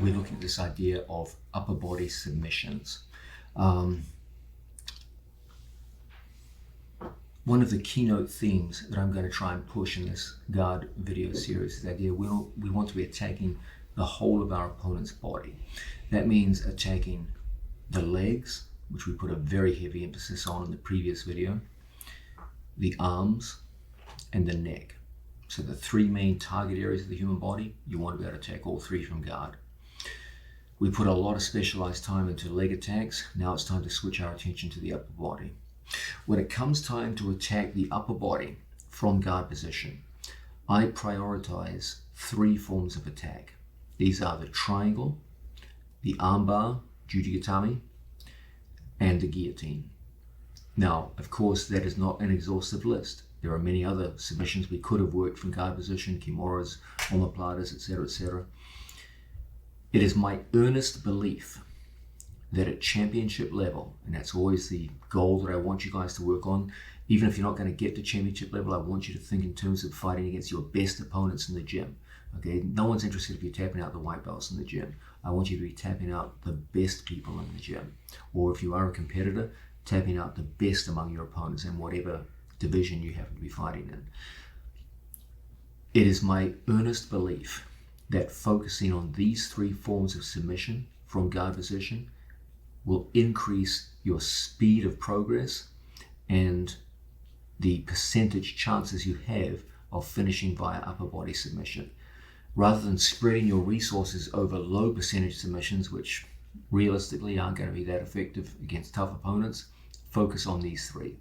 we're looking at this idea of upper body submissions. One of the keynote themes that I'm going to try and push in this guard video series is the idea we want to be attacking the whole of our opponent's body. That means attacking the legs, which we put a very heavy emphasis on in the previous video, the arms, and the neck. So the three main target areas of the human body, you want to be able to attack all three from guard. We put a lot of specialized time into leg attacks. Now it's time to switch our attention to the upper body. When it comes time to attack the upper body from guard position, I prioritize three forms of attack. These are the triangle, the armbar, jujigatame, and the guillotine. Now, of course, that is not an exhaustive list. There are many other submissions we could have worked from guard position, kimuras, omoplatas, etc., etc. It is my earnest belief that at championship level, and that's always the goal that I want you guys to work on, even if you're not going to get to championship level, I want you to think in terms of fighting against your best opponents in the gym. Okay, no one's interested if you're tapping out the white belts in the gym. I want you to be tapping out the best people in the gym. Or if you are a competitor, tapping out the best among your opponents in whatever division you happen to be fighting in. It is my earnest belief that focusing on these three forms of submission from guard position will increase your speed of progress and the percentage chances you have of finishing via upper body submission. Rather than spreading your resources over low percentage submissions, which realistically aren't going to be that effective against tough opponents, focus on these three.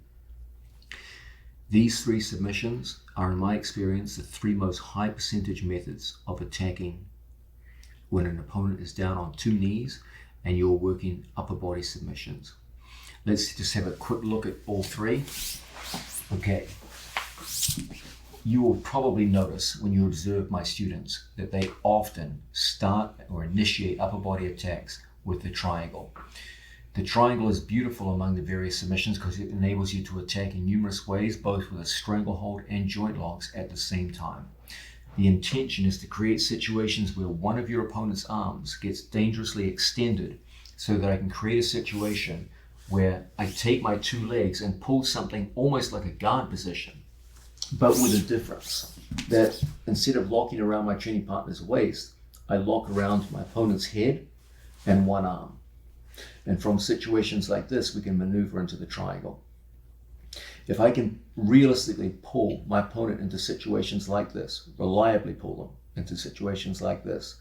These three submissions are, in my experience, the three most high percentage methods of attacking when an opponent is down on two knees and you're working upper body submissions. Let's just have a quick look at all three. Okay. You will probably notice when you observe my students that they often start or initiate upper body attacks with the triangle. The triangle is beautiful among the various submissions because it enables you to attack in numerous ways, both with a stranglehold and joint locks at the same time. The intention is to create situations where one of your opponent's arms gets dangerously extended so that I can create a situation where I take my two legs and pull something almost like a guard position, but with a difference, that instead of locking around my training partner's waist, I lock around my opponent's head and one arm. And from situations like this, we can maneuver into the triangle. If I can realistically pull my opponent into situations like this, reliably pull them into situations like this,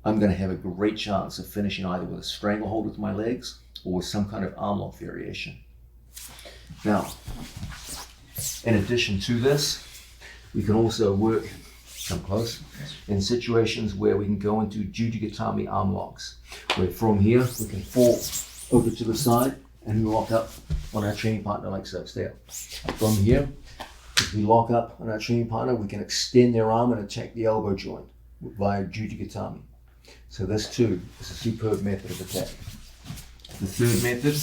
I'm going to have a great chance of finishing either with a stranglehold with my legs or with some kind of arm lock variation. Now, in addition to this, we can also work, come close, in situations where we can go into jujigatame arm locks, where from here we can fall over to the side and lock up on our training partner like so. Stay up. From here, if we lock up on our training partner, we can extend their arm and attack the elbow joint via jujigatame. So this too is a superb method of attack. The third method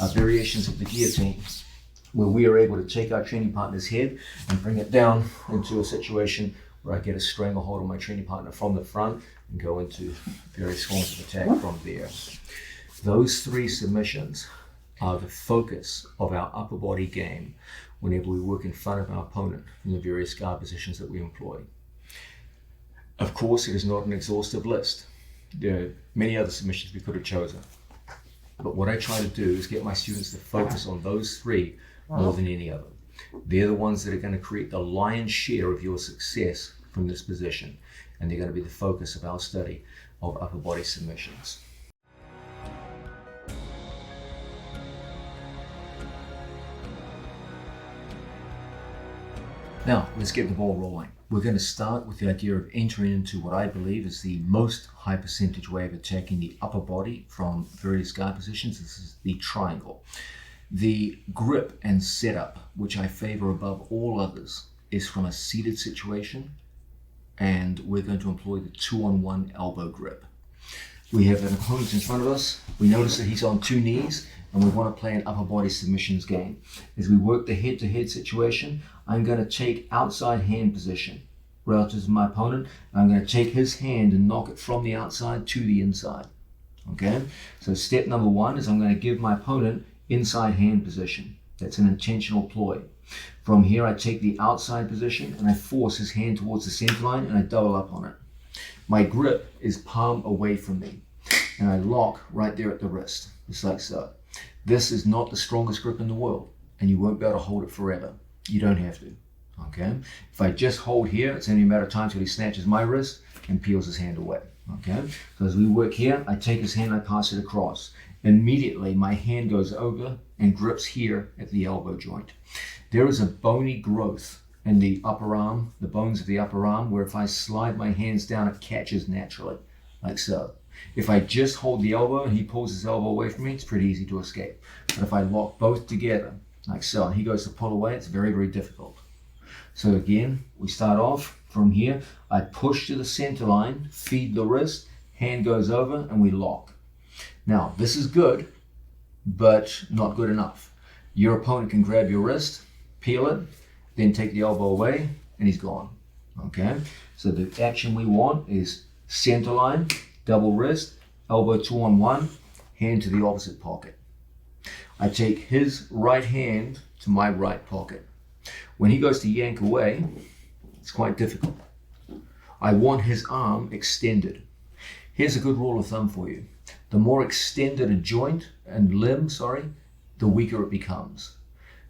are variations of the guillotine, where we are able to take our training partner's head and bring it down into a situation where I get a stranglehold on my training partner from the front and go into various forms of attack from there. Those three submissions are the focus of our upper body game whenever we work in front of our opponent in the various guard positions that we employ. Of course, it is not an exhaustive list. There are many other submissions we could have chosen. But what I try to do is get my students to focus on those three more than any other. They're the ones that are going to create the lion's share of your success from this position, and they're going to be the focus of our study of upper body submissions. Now, let's get the ball rolling. We're going to start with the idea of entering into what I believe is the most high percentage way of attacking the upper body from various guard positions. This is the triangle. The grip and setup, which I favor above all others, is from a seated situation, and we're going to employ the 2-on-1 elbow grip. We have an opponent in front of us. We notice that he's on two knees, and we want to play an upper body submissions game. As we work the head-to-head situation, I'm going to take outside hand position relative to my opponent. I'm going to take his hand and knock it from the outside to the inside. Okay, so step number one is I'm going to give my opponent inside hand position. That's an intentional ploy. From here, I take the outside position and I force his hand towards the center line and I double up on it. My grip is palm away from me and I lock right there at the wrist, just like so. This is not the strongest grip in the world and you won't be able to hold it forever. You don't have to. Okay, if I just hold here, it's only a matter of time till he snatches my wrist and peels his hand away. Okay, so as we work here, I take his hand, I pass it across. Immediately, my hand goes over and grips here at the elbow joint. There is a bony growth in the upper arm, the bones of the upper arm, where if I slide my hands down, it catches naturally, like so. If I just hold the elbow and he pulls his elbow away from me, it's pretty easy to escape. But if I lock both together, like so, and he goes to pull away, it's very, very difficult. So again, we start off from here. I push to the center line, feed the wrist, hand goes over, and we lock. Now, this is good, but not good enough. Your opponent can grab your wrist, peel it, then take the elbow away, and he's gone. Okay? So the action we want is center line, double wrist, elbow 2-on-1, hand to the opposite pocket. I take his right hand to my right pocket. When he goes to yank away, it's quite difficult. I want his arm extended. Here's a good rule of thumb for you. The more extended a joint and limb, the weaker it becomes.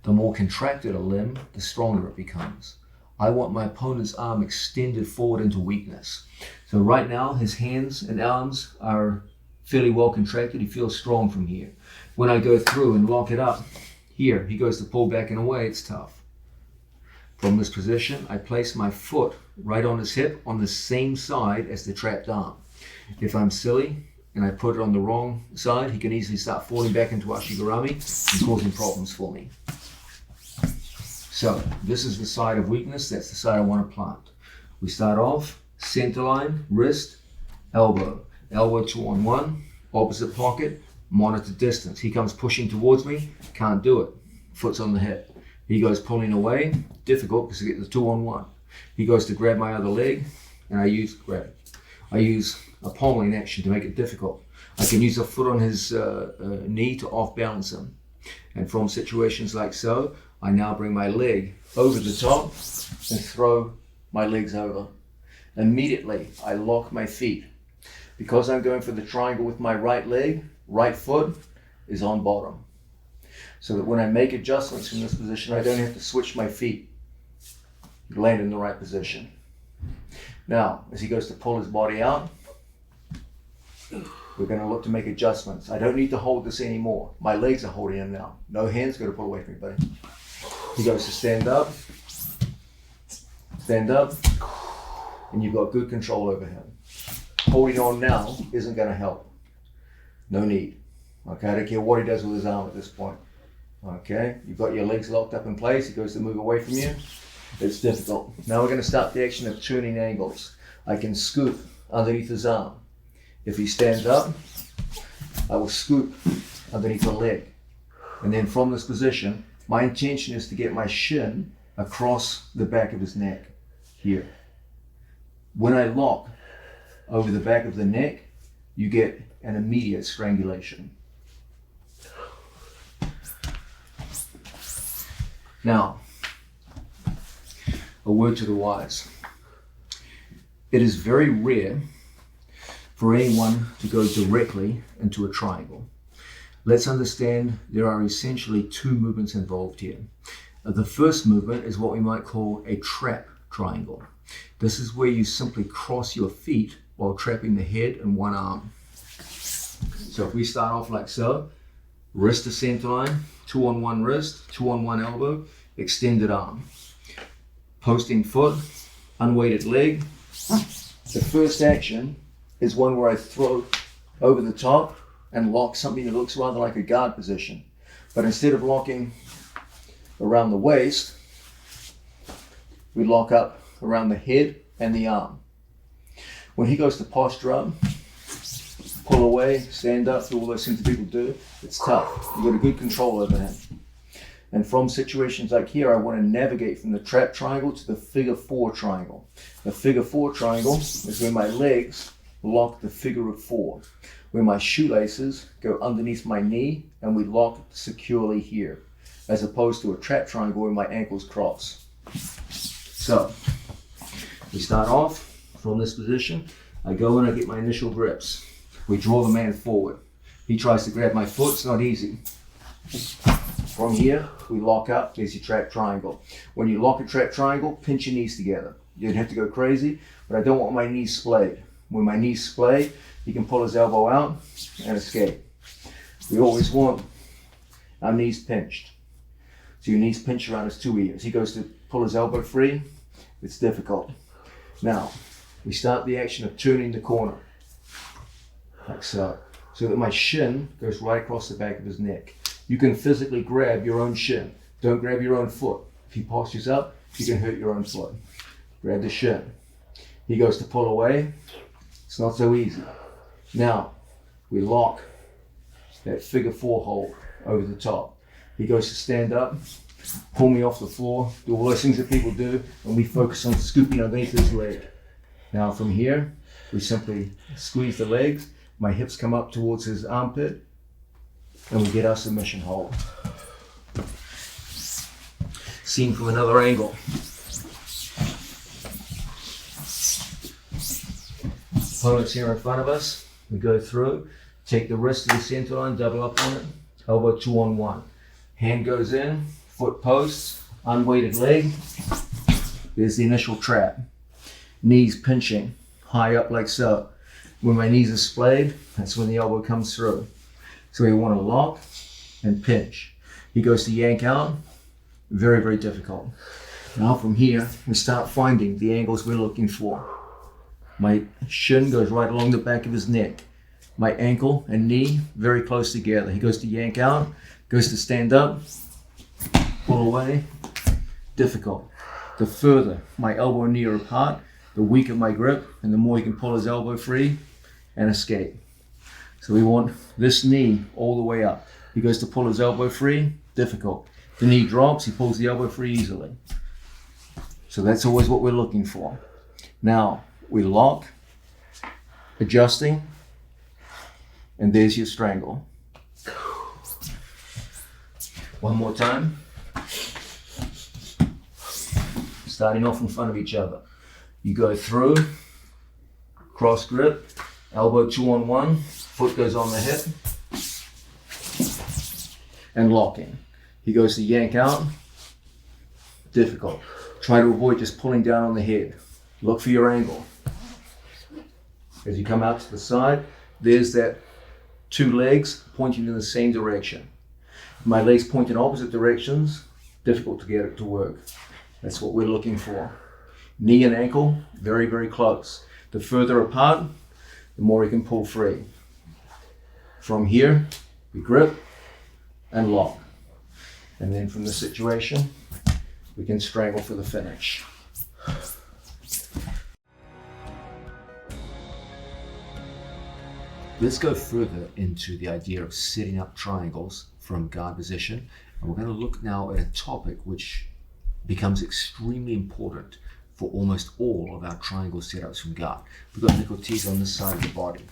The more contracted a limb, the stronger it becomes. I want my opponent's arm extended forward into weakness. So right now, his hands and arms are fairly well contracted. He feels strong from here. When I go through and lock it up, here, he goes to pull back and away, it's tough. From this position, I place my foot right on his hip on the same side as the trapped arm. If I'm silly and I put it on the wrong side, he can easily start falling back into Ashigarami and causing problems for me. So this is the side of weakness. That's the side I want to plant. We start off, center line, wrist, elbow. Elbow 2-on-1, opposite pocket, monitor distance. He comes pushing towards me, can't do it. Foot's on the hip. He goes pulling away, difficult because I get the 2-on-1. He goes to grab my other leg, and I use a pommeling action to make it difficult. I can use a foot on his knee to off balance him. And from situations like so, I now bring my leg over the top and throw my legs over. Immediately, I lock my feet. Because I'm going for the triangle with my right leg, right foot is on bottom. So that when I make adjustments from this position, I don't have to switch my feet. Land in the right position. Now, as he goes to pull his body out, we're going to look to make adjustments. I don't need to hold this anymore. My legs are holding him now. No hands, got to pull away from me, buddy. He goes to stand up, and you've got good control over him. Holding on now isn't going to help. No need. Okay, I don't care what he does with his arm at this point. Okay, you've got your legs locked up in place. He goes to move away from you. It's difficult. Now we're going to start the action of turning angles. I can scoop underneath his arm. If he stands up, I will scoop underneath the leg. And then from this position, my intention is to get my shin across the back of his neck here. When I lock over the back of the neck, you get an immediate strangulation. Now, a word to the wise. It is very rare for anyone to go directly into a triangle. Let's understand there are essentially two movements involved here. The first movement is what we might call a trap triangle. This is where you simply cross your feet while trapping the head and one arm. So if we start off like so, wrist to center line, 2-on-1 wrist, 2-on-1 elbow, extended arm. Posting foot, unweighted leg. The first action is one where I throw over the top and lock something that looks rather like a guard position. But instead of locking around the waist, we lock up around the head and the arm. When he goes to posture up, pull away, stand up, do all those things that people do, it's tough. You've got a good control over him. And from situations like here, I want to navigate from the trap triangle to the figure 4 triangle. The figure 4 triangle is where my legs lock the figure of 4, where my shoelaces go underneath my knee and we lock securely here, as opposed to a trap triangle where my ankles cross. So we start off from this position. I go in, I get my initial grips. We draw the man forward. He tries to grab my foot, it's not easy. From here, we lock up, there's your trap triangle. When you lock a trap triangle, pinch your knees together. You don't have to go crazy, but I don't want my knees splayed. When my knees splay, he can pull his elbow out and escape. We always want our knees pinched. So your knees pinch around his 2 ears. He goes to pull his elbow free, it's difficult. Now, we start the action of turning the corner, like so that my shin goes right across the back of his neck. You can physically grab your own shin. Don't grab your own foot. If he postures up, you can hurt your own foot. Grab the shin. He goes to pull away. It's not so easy. Now, we lock that figure 4 hold over the top. He goes to stand up, pull me off the floor, do all those things that people do, and we focus on scooping underneath his leg. Now from here, we simply squeeze the legs, my hips come up towards his armpit, and we get our submission hold. Seen from another angle. Opponent's here in front of us. We go through, take the wrist to the center line, double up on it, elbow 2-on-1. Hand goes in, foot posts, unweighted leg. There's the initial trap. Knees pinching, high up like so. When my knees are splayed, that's when the elbow comes through. So we want to lock and pinch. He goes to yank out, very, very difficult. Now from here, we start finding the angles we're looking for. My shin goes right along the back of his neck. My ankle and knee very close together. He goes to yank out, goes to stand up, pull away, difficult. The further my elbow and knee are apart, the weaker my grip, and the more he can pull his elbow free and escape. So we want this knee all the way up. He goes to pull his elbow free, difficult. The knee drops, he pulls the elbow free easily. So that's always what we're looking for. Now, we lock, adjusting, and there's your strangle. One more time. Starting off in front of each other. You go through, cross grip, elbow 2-on-1, foot goes on the hip, and locking. He goes to yank out, difficult. Try to avoid just pulling down on the head. Look for your angle. As you come out to the side, there's that 2 legs pointing in the same direction. My legs point in opposite directions, difficult to get it to work. That's what we're looking for. Knee and ankle, very, very close. The further apart, the more he can pull free. From here, we grip and lock. And then from the situation, we can strangle for the finish. Let's go further into the idea of setting up triangles from guard position. And we're going to look now at a topic which becomes extremely important for almost all of our triangle setups from guard. We've got nickel teeth on this side of the body.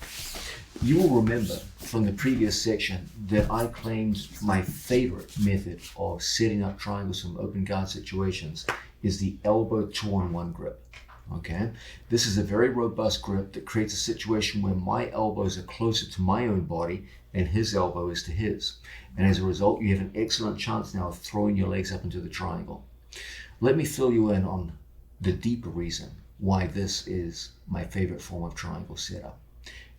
You will remember from the previous section that I claimed my favorite method of setting up triangles from open guard situations is the elbow 2-on-1 grip. Okay, this is a very robust grip that creates a situation where my elbows are closer to my own body and his elbow is to his. And as a result, you have an excellent chance now of throwing your legs up into the triangle. Let me fill you in on the deeper reason why this is my favorite form of triangle setup.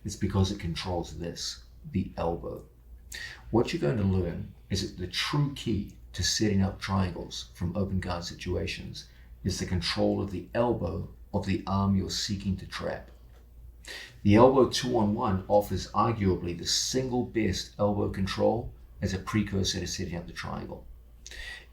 It's because it controls this, the elbow. What you're going to learn is that the true key to setting up triangles from open guard situations is the control of the elbow of the arm you're seeking to trap. The elbow 2-on-1 offers arguably the single best elbow control as a precursor to setting up the triangle.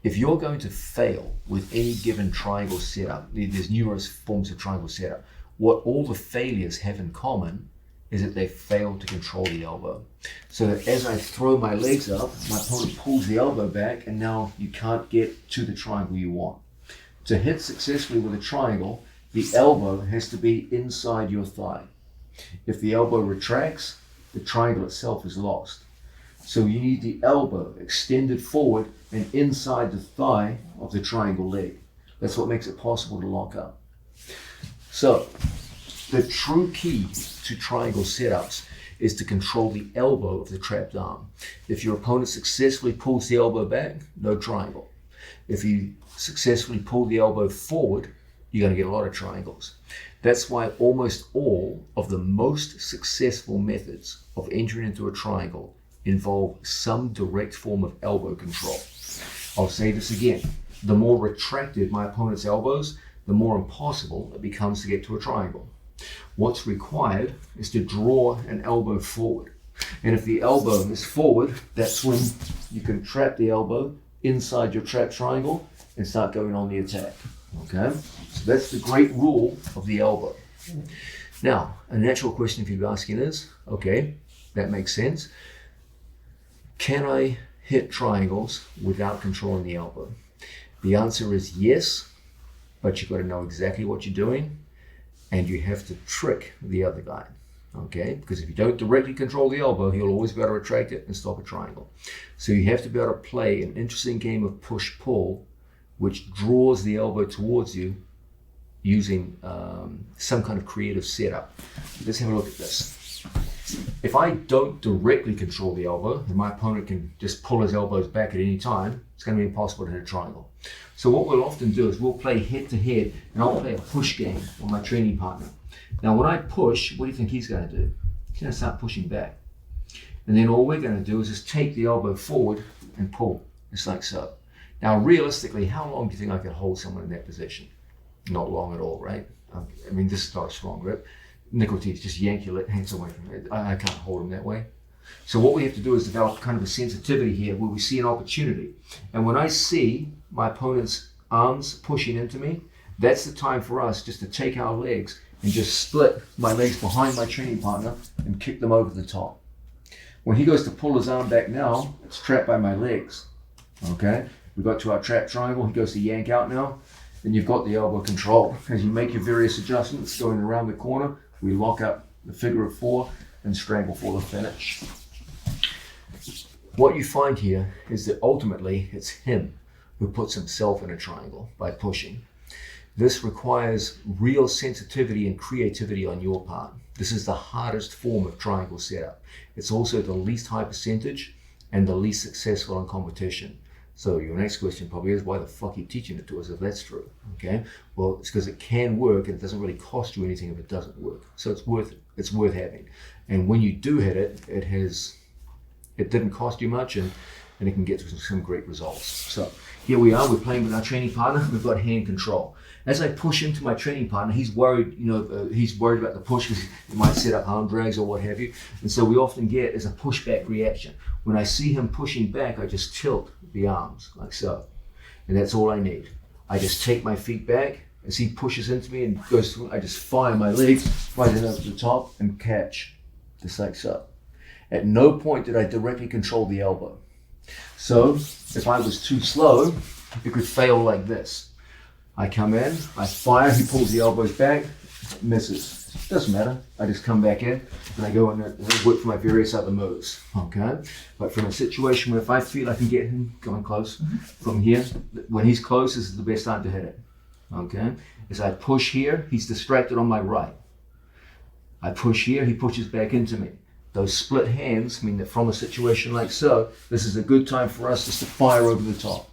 If you're going to fail with any given triangle setup, there's numerous forms of triangle setup, what all the failures have in common is that they fail to control the elbow. So that as I throw my legs up, my opponent pulls the elbow back, and now you can't get to the triangle you want. To hit successfully with a triangle, the elbow has to be inside your thigh. If the elbow retracts, the triangle itself is lost. So you need the elbow extended forward and inside the thigh of the triangle leg. That's what makes it possible to lock up. So the true key to triangle setups is to control the elbow of the trapped arm. If your opponent successfully pulls the elbow back, no triangle. If you successfully pull the elbow forward, you're going to get a lot of triangles. That's why almost all of the most successful methods of entering into a triangle involve some direct form of elbow control. I'll say this again. The more retracted my opponent's elbows, the more impossible it becomes to get to a triangle. What's required is to draw an elbow forward. And if the elbow is forward, that's when you can trap the elbow inside your trap triangle and start going on the attack. Okay? So that's the great rule of the elbow. Now, a natural question if you're asking is, okay, that makes sense. Can I hit triangles without controlling the elbow? The answer is yes, but you've got to know exactly what you're doing, and you have to trick the other guy, okay? Because if you don't directly control the elbow, he'll always be able to retract it and stop a triangle. So you have to be able to play an interesting game of push-pull, which draws the elbow towards you using some kind of creative setup. Let's have a look at this. If I don't directly control the elbow, and my opponent can just pull his elbows back at any time, it's going to be impossible to hit a triangle. So what we'll often do is we'll play head-to-head, and I'll play a push game with my training partner. Now when I push, what do you think he's going to do? He's going to start pushing back. And then all we're going to do is just take the elbow forward and pull, just like so. Now realistically, how long do you think I could hold someone in that position? Not long at all, right? I mean, this is not a strong grip. Nickel teeth, just yank your hands away from it. I can't hold them that way. So what we have to do is develop kind of a sensitivity here where we see an opportunity. And when I see my opponent's arms pushing into me, that's the time for us just to take our legs and just split my legs behind my training partner and kick them over the top. When he goes to pull his arm back now, it's trapped by my legs. Okay? We got to our trap triangle, he goes to yank out now, and you've got the elbow control. As you make your various adjustments going around the corner, we lock up the figure of four and strangle for the finish. What you find here is that ultimately it's him who puts himself in a triangle by pushing. This requires real sensitivity and creativity on your part. This is the hardest form of triangle setup. It's also the least high percentage and the least successful in competition. So your next question probably is, why the fuck are you teaching it to us if that's true? Okay, well, it's because it can work and it doesn't really cost you anything if it doesn't work. So it's worth having. And when you do hit it, it didn't cost you much, and it can get some great results. So here we are, we're playing with our training partner, we've got hand control. As I push into my training partner, he's worried, he's worried about the push because he might set up arm drags or what have you. And so we often get is a pushback reaction. When I see him pushing back, I just tilt the arms like so. And that's all I need. I just take my feet back as he pushes into me and goes through, I just fire my legs right in over the top and catch, just like so. At no point did I directly control the elbow. So if I was too slow, it could fail like this. I come in, I fire, he pulls the elbows back, misses. Doesn't matter, I just come back in and I go in and work for my various other moves, okay? But from a situation where if I feel I can get him going close from here, when he's close, this is the best time to hit it, okay? As I push here, he's distracted on my right. I push here, he pushes back into me. Those split hands mean that from a situation like so, this is a good time for us just to fire over the top,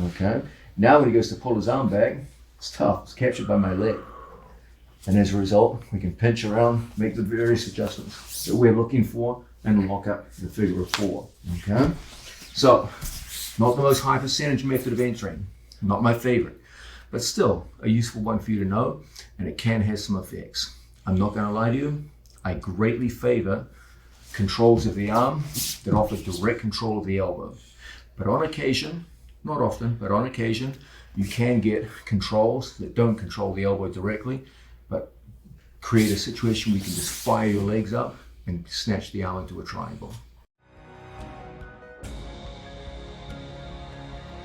okay? Now when he goes to pull his arm back, it's tough, it's captured by my leg. And as a result, we can pinch around, make the various adjustments that we're looking for, and lock up the figure of four, okay? So, not the most high percentage method of entering, not my favorite, but still a useful one for you to know, and it can have some effects. I'm not gonna lie to you, I greatly favor controls of the arm that offer direct control of the elbow. But on occasion, not often, but on occasion, you can get controls that don't control the elbow directly, but create a situation where you can just fire your legs up and snatch the arm into a triangle.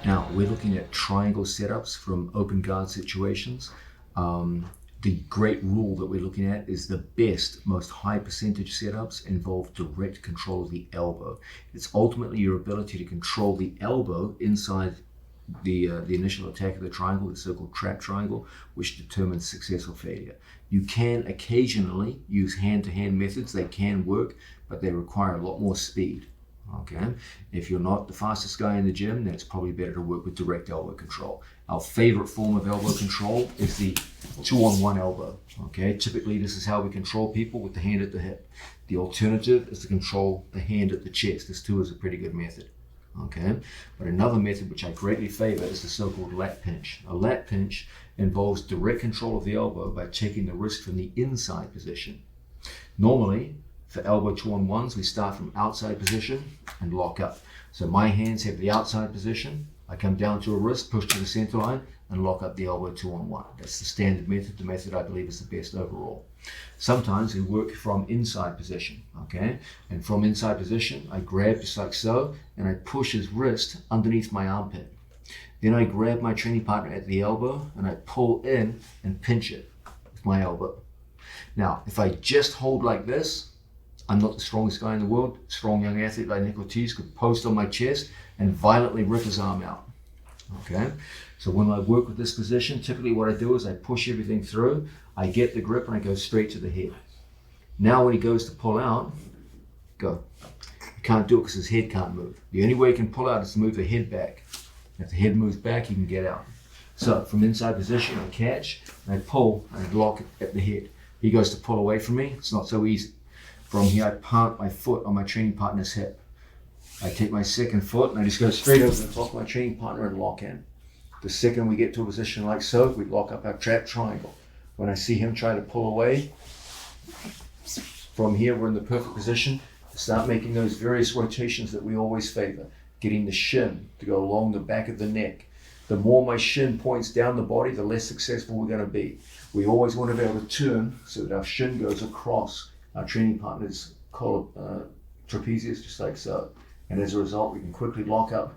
Now, we're looking at triangle setups from open guard situations. The great rule that we're looking at is the best, most high percentage setups involve direct control of the elbow. It's ultimately your ability to control the elbow inside the initial attack of the triangle, the so-called trap triangle, which determines success or failure. You can occasionally use hand-to-hand methods. They can work, but they require a lot more speed. Okay, if you're not the fastest guy in the gym, then it's probably better to work with direct elbow control. Our favorite form of elbow control is the 2-on-1 elbow. Okay, typically this is how we control people, with the hand at the hip. The alternative is to control the hand at the chest. This too is a pretty good method. Okay, but another method which I greatly favor is the so-called lat pinch. A lat pinch involves direct control of the elbow by taking the wrist from the inside position. Normally, for elbow 2-on-1s, we start from outside position and lock up. So my hands have the outside position. I come down to a wrist, push to the center line, and lock up the elbow 2-on-1. That's the standard method, the method I believe is the best overall. Sometimes we work from inside position, okay? And from inside position, I grab just like so, and I push his wrist underneath my armpit. Then I grab my training partner at the elbow, and I pull in and pinch it with my elbow. Now, if I just hold like this, I'm not the strongest guy in the world. A strong young athlete like Nick Ortiz could post on my chest and violently rip his arm out. Okay, so when I work with this position, typically what I do is I push everything through, I get the grip, and I go straight to the head. Now when he goes to pull out, go. You can't do it because his head can't move. The only way he can pull out is to move the head back. If the head moves back, he can get out. So from inside position, I catch, and I pull, and I lock at the head. He goes to pull away from me. It's not so easy. From here, I plant my foot on my training partner's hip. I take my second foot and I just go straight over the top of my training partner and lock in. The second we get to a position like so, we lock up our trap triangle. When I see him try to pull away, from here we're in the perfect position to start making those various rotations that we always favor. Getting the shin to go along the back of the neck. The more my shin points down the body, the less successful we're going to be. We always want to be able to turn so that our shin goes across our training partner's collar, trapezius, just like so. And as a result, we can quickly lock up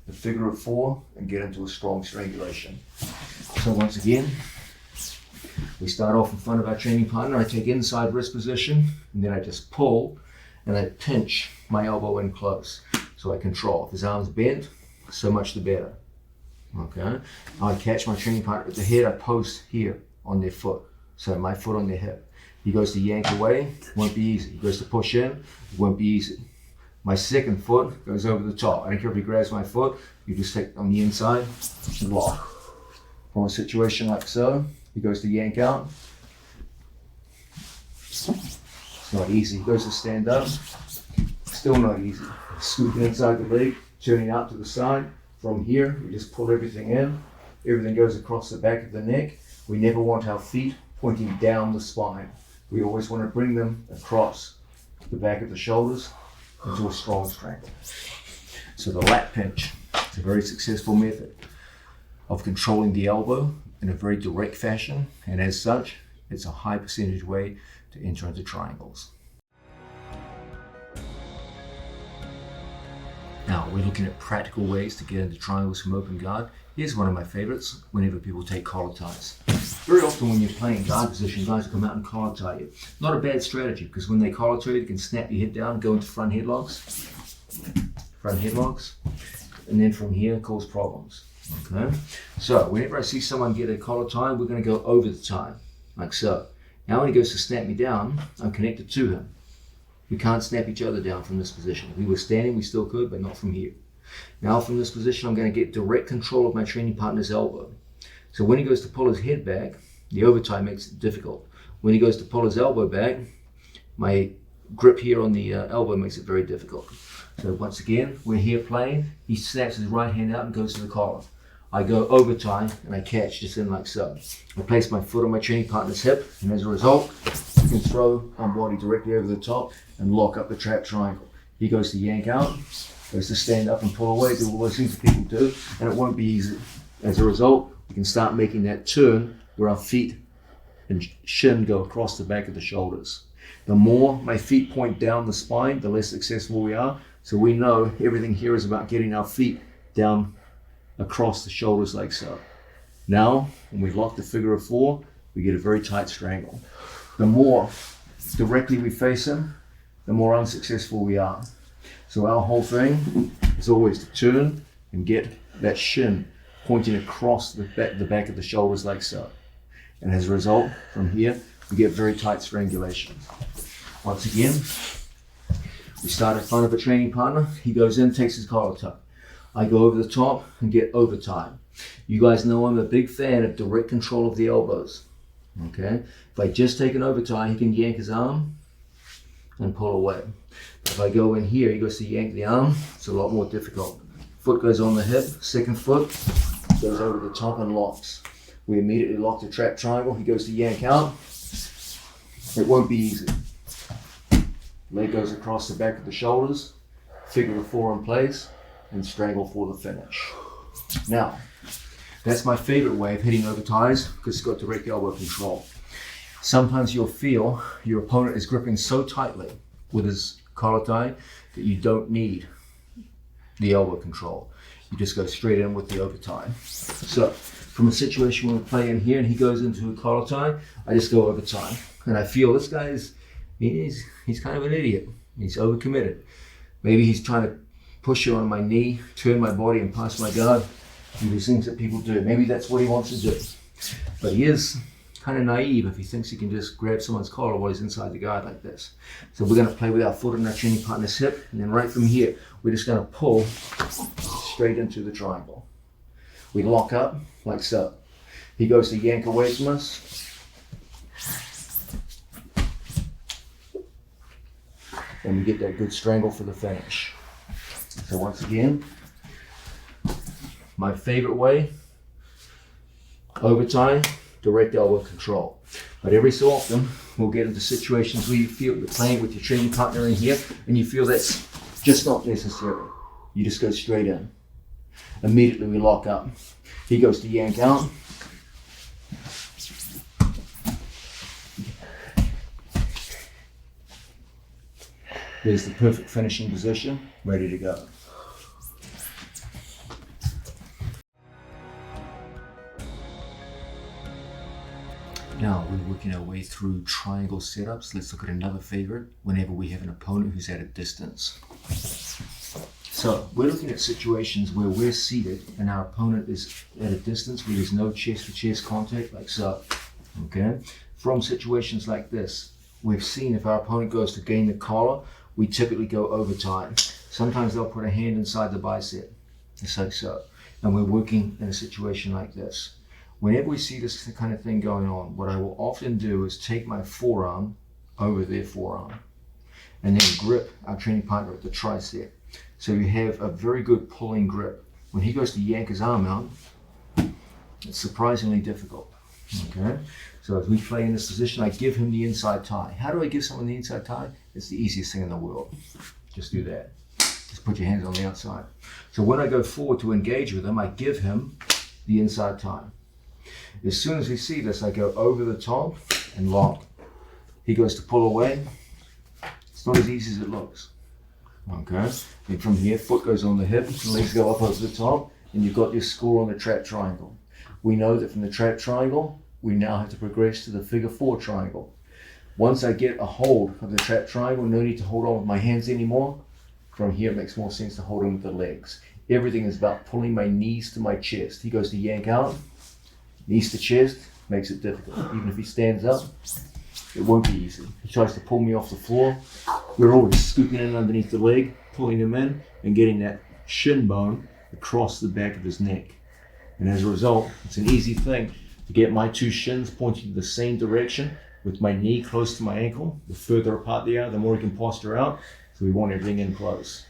the figure of 4 and get into a strong strangulation. So once again, we start off in front of our training partner. I take inside wrist position, and then I just pull, and I pinch my elbow in close. So I control. If his arm's bent, so much the better. Okay. I catch my training partner at the head. I post here on their foot. So my foot on their hip. He goes to yank away, won't be easy. He goes to push in, won't be easy. My second foot goes over the top. I don't care if he grabs my foot, you just take on the inside and lock. From a situation like so, he goes to yank out. It's not easy. He goes to stand up, still not easy. Scooping inside the leg, turning out to the side. From here, we just pull everything in. Everything goes across the back of the neck. We never want our feet pointing down the spine. We always want to bring them across the back of the shoulders into a strong strangle. So the lat pinch is a very successful method of controlling the elbow in a very direct fashion, and as such, it's a high percentage way to enter into triangles. Now, we're looking at practical ways to get into triangles from open guard. Here's one of my favorites whenever people take collar ties. Very often when you're playing guard position, guys will come out and collar tie you. Not a bad strategy, because when they collar tie you, they can snap your head down and go into front headlocks. Front headlocks. And then from here, cause problems. Okay? So, whenever I see someone get a collar tie, we're going to go over the tie, like so. Now when he goes to snap me down, I'm connected to him. We can't snap each other down from this position. If we were standing, we still could, but not from here. Now from this position, I'm going to get direct control of my training partner's elbow. So when he goes to pull his head back, the over tie makes it difficult. When he goes to pull his elbow back, my grip here on the elbow makes it very difficult. So once again, we're here playing. He snaps his right hand out and goes to the collar. I go over tie and I catch just in like so. I place my foot on my training partner's hip, and as a result, I can throw my body directly over the top and lock up the trap triangle. He goes to yank out, goes to stand up and pull away, do all those things that people do, and it won't be easy. As a result, we can start making that turn where our feet and shin go across the back of the shoulders. The more my feet point down the spine, the less successful we are. So we know everything here is about getting our feet down across the shoulders like so. Now, when we lock the figure of 4, we get a very tight strangle. The more directly we face him, the more unsuccessful we are. So our whole thing is always to turn and get that shin pointing across the back of the shoulders like so. And as a result, from here, we get very tight strangulation. Once again, we start in front of a training partner. He goes in, takes his collar tuck. I go over the top and get over tied. You guys know I'm a big fan of direct control of the elbows. Okay? If I just take an over tie, he can yank his arm and pull away. If I go in here, he goes to yank the arm. It's a lot more difficult. Foot goes on the hip, second foot goes over the top and locks. We immediately lock the trap triangle. He goes to yank out. It won't be easy. Leg goes across the back of the shoulders, figure of 4 in place, and strangle for the finish. Now, that's my favorite way of hitting over ties because it's got direct elbow control. Sometimes you'll feel your opponent is gripping so tightly with his collar tie that you don't need the elbow control. You just go straight in with the over tie. So, from a situation where we play in here and he goes into a collar tie, I just go over tie. And I feel this guy he's kind of an idiot. He's overcommitted. Maybe he's trying to push you on my knee, turn my body and pass my guard. And these things that people do. Maybe that's what he wants to do. But he is kind of naive if he thinks he can just grab someone's collar while he's inside the guard like this. So we're going to play with our foot on our training partner's hip. And then right from here, we're just going to pull straight into the triangle. We lock up like so. He goes to yank away from us. And we get that good strangle for the finish. So once again, my favorite way, over tie, direct elbow control. But every so often, we'll get into situations where you feel you're playing with your training partner in here and you feel that's just not necessary. You just go straight in. Immediately we lock up. He goes to yank out. There's the perfect finishing position, ready to go. Now we're working our way through triangle setups. Let's look at another favorite whenever we have an opponent who's at a distance. So we're looking at situations where we're seated and our opponent is at a distance where there's no chest-to-chest contact like so. Okay? From situations like this, we've seen if our opponent goes to gain the collar, we typically go over time. Sometimes they'll put a hand inside the bicep, just like so. And we're working in a situation like this. Whenever we see this kind of thing going on, what I will often do is take my forearm over their forearm and then grip our training partner at the tricep. So you have a very good pulling grip. When he goes to yank his arm out, it's surprisingly difficult. Okay? So as we play in this position, I give him the inside tie. How do I give someone the inside tie? It's the easiest thing in the world. Just do that. Just put your hands on the outside. So when I go forward to engage with him, I give him the inside tie. As soon as we see this, I go over the top and lock. He goes to pull away. It's not as easy as it looks. Okay? And from here, foot goes on the hip, legs go up over the top, and you've got your score on the trap triangle. We know that from the trap triangle, we now have to progress to the figure 4 triangle. Once I get a hold of the trap triangle, no need to hold on with my hands anymore. From here, it makes more sense to hold on with the legs. Everything is about pulling my knees to my chest. He goes to yank out, knees to chest, makes it difficult. Even if he stands up, it won't be easy. He tries to pull me off the floor. We're always scooping in underneath the leg, pulling him in, and getting that shin bone across the back of his neck. And as a result, it's an easy thing to get my 2 shins pointing the same direction with my knee close to my ankle. The further apart they are, the more he can posture out. So we want everything in close.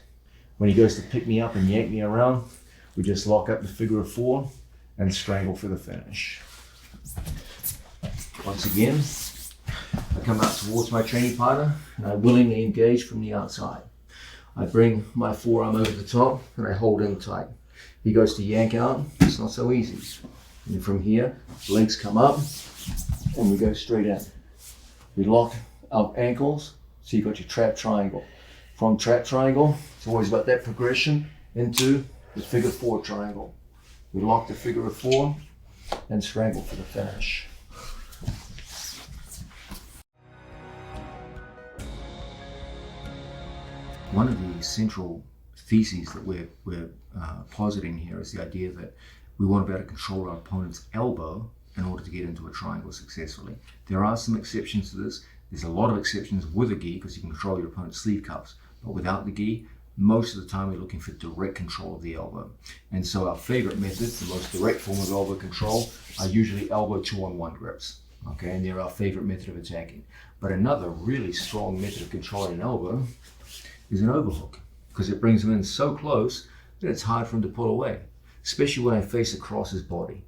When he goes to pick me up and yank me around, we just lock up the figure of 4 and strangle for the finish. Once again, I come out towards my training partner and I willingly engage from the outside. I bring my forearm over the top and I hold in tight. He goes to yank out, it's not so easy. And from here, legs come up and we go straight in. We lock our ankles, so you've got your trap triangle. From trap triangle, it's always about that progression into the figure 4 triangle. We lock the figure of 4 and strangle for the finish. One of the central theses that we're positing here is the idea that we want to be able to control our opponent's elbow in order to get into a triangle successfully. There are some exceptions to this. There's a lot of exceptions with a gi because you can control your opponent's sleeve cuffs, but without the gi, most of the time we're looking for direct control of the elbow. And so our favorite methods, the most direct form of elbow control, are usually elbow 2-on-1 grips. Okay, and they're our favorite method of attacking. But another really strong method of controlling an elbow is an overhook, because it brings him in so close that it's hard for him to pull away, especially when I face across his body.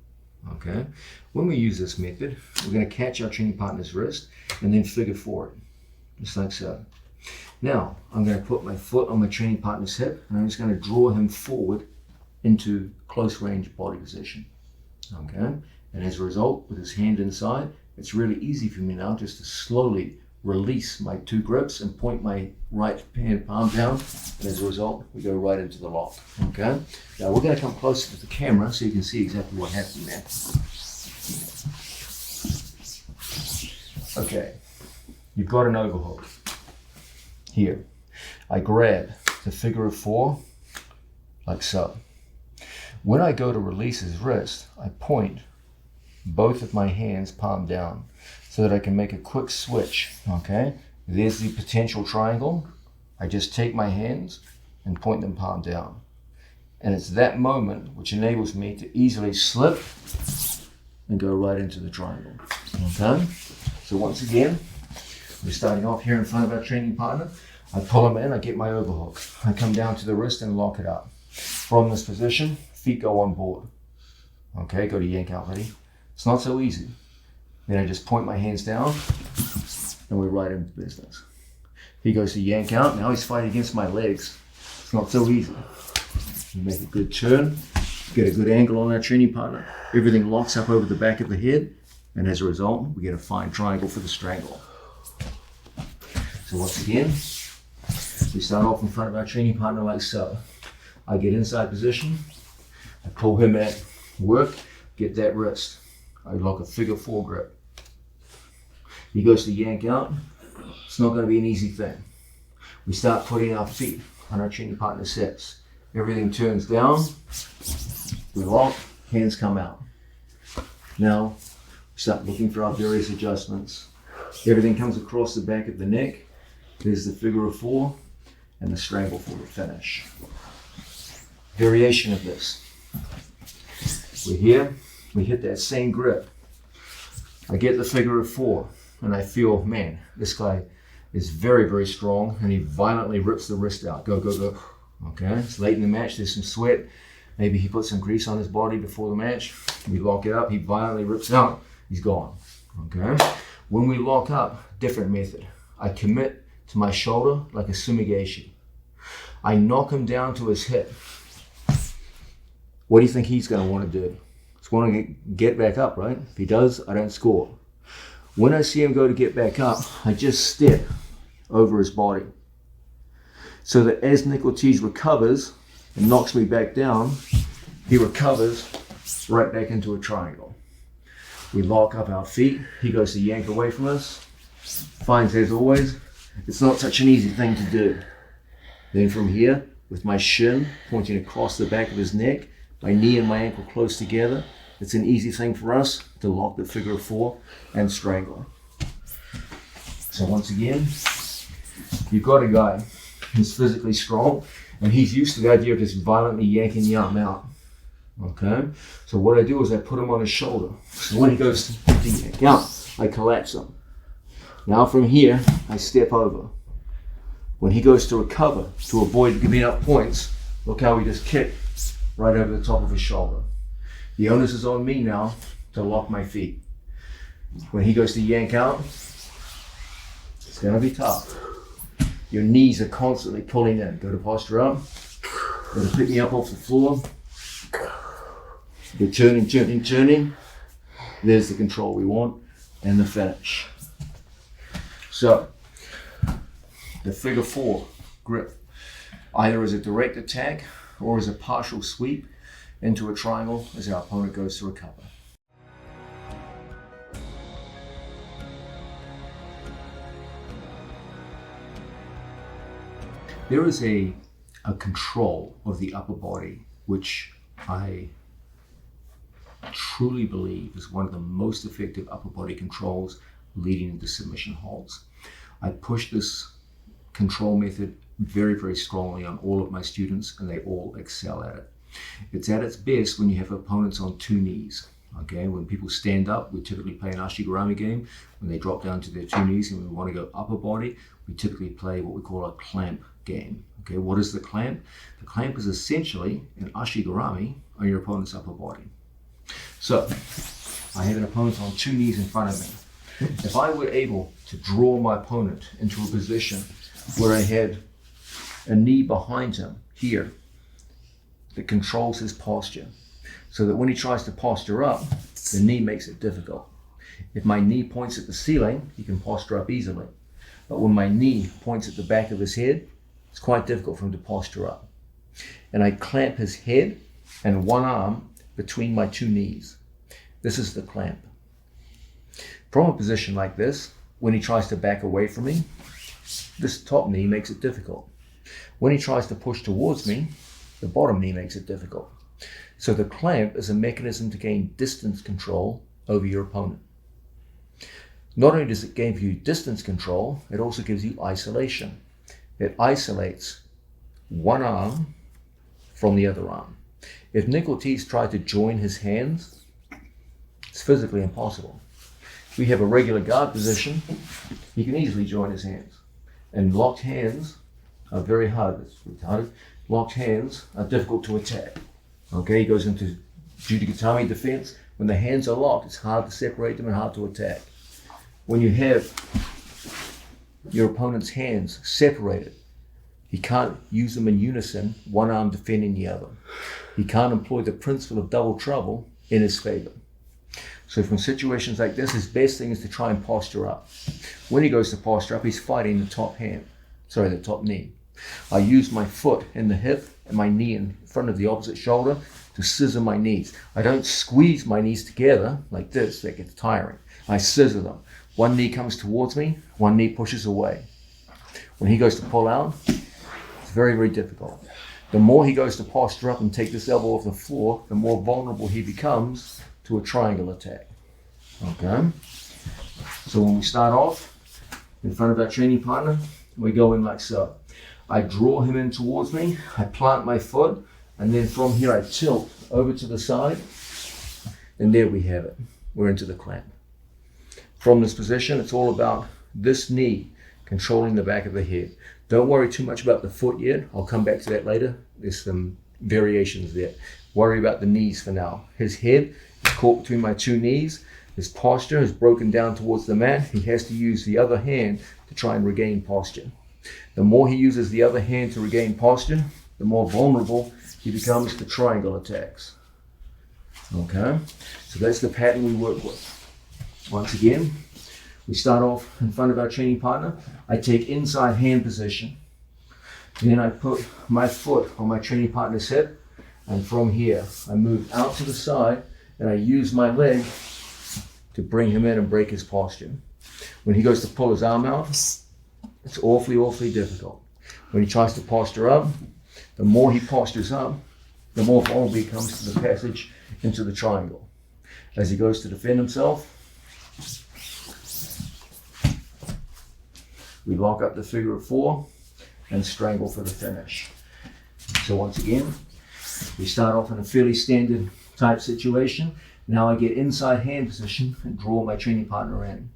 Okay, when we use this method, we're going to catch our training partner's wrist and then figure 4 it, just like so. Now, I'm going to put my foot on my training partner's hip and I'm just going to draw him forward into close range body position. Okay, and as a result, with his hand inside, it's really easy for me now just to slowly release my 2 grips and point my right hand palm down, and as a result, we go right into the lock. Okay, now we're going to come closer to the camera so you can see exactly what happened there. Okay, you've got an overhook. Here, I grab the figure of 4, like so. When I go to release his wrist, I point both of my hands palm down so that I can make a quick switch, okay? There's the potential triangle. I just take my hands and point them palm down. And it's that moment which enables me to easily slip and go right into the triangle, okay? So once again, we're starting off here in front of our training partner. I pull him in, I get my overhook. I come down to the wrist and lock it up. From this position, feet go on board. Okay, go to yank out, ready? It's not so easy. Then I just point my hands down and we're right into business. He goes to yank out, now he's fighting against my legs. It's not so easy. You make a good turn, get a good angle on our training partner. Everything locks up over the back of the head, and as a result, we get a fine triangle for the strangle. So once again, we start off in front of our training partner like so. I get inside position, I pull him in, work, get that wrist. I lock a figure 4 grip. He goes to yank out. It's not going to be an easy thing. We start putting our feet on our training partner's hips. Everything turns down. We lock, hands come out. Now, we start looking for our various adjustments. Everything comes across the back of the neck. There's the figure of 4 and the strangle for the finish. Variation of this. We're here. We hit that same grip. I get the figure of 4 and I feel, man, this guy is very, very strong, and he violently rips the wrist out. Go, go, go. Okay, it's late in the match, there's some sweat. Maybe he put some grease on his body before the match. We lock it up, he violently rips it out, he's gone. Okay, when we lock up, different method. I commit to my shoulder like a sumigaeshi. I knock him down to his hip. What do you think he's going to want to do? He's want to get back up, right? If he does, I don't score. When I see him go to get back up, I just step over his body, so that as Nick Ortiz recovers and knocks me back down, he recovers right back into a triangle. We lock up our feet. He goes to yank away from us. Finds, as always, it's not such an easy thing to do. Then from here, with my shin pointing across the back of his neck, my knee and my ankle close together, it's an easy thing for us to lock the figure of 4 and strangle. So once again, you've got a guy who's physically strong, and he's used to the idea of just violently yanking the arm out. Okay? So what I do is I put him on his shoulder. So when he goes to yank out, I collapse him. Now from here, I step over. When he goes to recover, to avoid giving up points, look how he just kicked right over the top of his shoulder. The onus is on me now to lock my feet. When he goes to yank out, it's going to be tough. Your knees are constantly pulling in. Go to posture up. Go to pick me up off the floor. We're turning, turning, turning. There's the control we want and the finish. So, the figure 4 grip, either as a direct attack or as a partial sweep into a triangle as our opponent goes to recover. There is a control of the upper body which I truly believe is one of the most effective upper body controls leading into submission holds. I push this control method very, very strongly on all of my students, and they all excel at it. It's at its best when you have opponents on 2 knees. Okay, when people stand up, we typically play an ashigarami game. When they drop down to their 2 knees and we want to go upper body, we typically play what we call a clamp game. Okay, what is the clamp? The clamp is essentially an ashigarami on your opponent's upper body. So, I have an opponent on 2 knees in front of me. If I were able to draw my opponent into a position where I had a knee behind him here that controls his posture, so that when he tries to posture up, the knee makes it difficult. If my knee points at the ceiling, he can posture up easily. But when my knee points at the back of his head, it's quite difficult for him to posture up. And I clamp his head and one arm between my 2 knees. This is the clamp. From a position like this, when he tries to back away from me, this top knee makes it difficult. When he tries to push towards me, the bottom knee makes it difficult. So the clamp is a mechanism to gain distance control over your opponent. Not only does it give you distance control, it also gives you isolation. It isolates one arm from the other arm. If Nick Ortiz tried to join his hands, it's physically impossible. If we have a regular guard position, he can easily join his hands. And locked hands are very hard. It's retarded. Locked hands are difficult to attack. Okay, he goes into Judogatami defense. When the hands are locked, it's hard to separate them and hard to attack. When you have your opponent's hands separated, he can't use them in unison, one arm defending the other. He can't employ the principle of double trouble in his favor. So from situations like this, his best thing is to try and posture up. When he goes to posture up, he's fighting the top knee. I use my foot in the hip and my knee in front of the opposite shoulder to scissor my knees. I don't squeeze my knees together like this, that gets tiring. I scissor them. One knee comes towards me, one knee pushes away. When he goes to pull out, it's very, very difficult. The more he goes to posture up and take this elbow off the floor, the more vulnerable he becomes to a triangle attack. Okay? So when we start off in front of our training partner, we go in like so. I draw him in towards me, I plant my foot, and then from here I tilt over to the side, and there we have it. We're into the clamp. From this position, it's all about this knee controlling the back of the head. Don't worry too much about the foot yet. I'll come back to that later. There's some variations there. Worry about the knees for now. His head is caught between my 2 knees. His posture is broken down towards the mat. He has to use the other hand to try and regain posture. The more he uses the other hand to regain posture, the more vulnerable he becomes to triangle attacks. Okay, so that's the pattern we work with. Once again, we start off in front of our training partner. I take inside hand position. Then I put my foot on my training partner's hip, and from here I move out to the side and I use my leg to bring him in and break his posture. When he goes to pull his arm out, it's awfully, awfully difficult. When he tries to posture up, the more he postures up, the more vulnerable he comes to the passage into the triangle. As he goes to defend himself, we lock up the figure of 4 and strangle for the finish. So once again, we start off in a fairly standard type situation. Now I get inside hand position and draw my training partner in.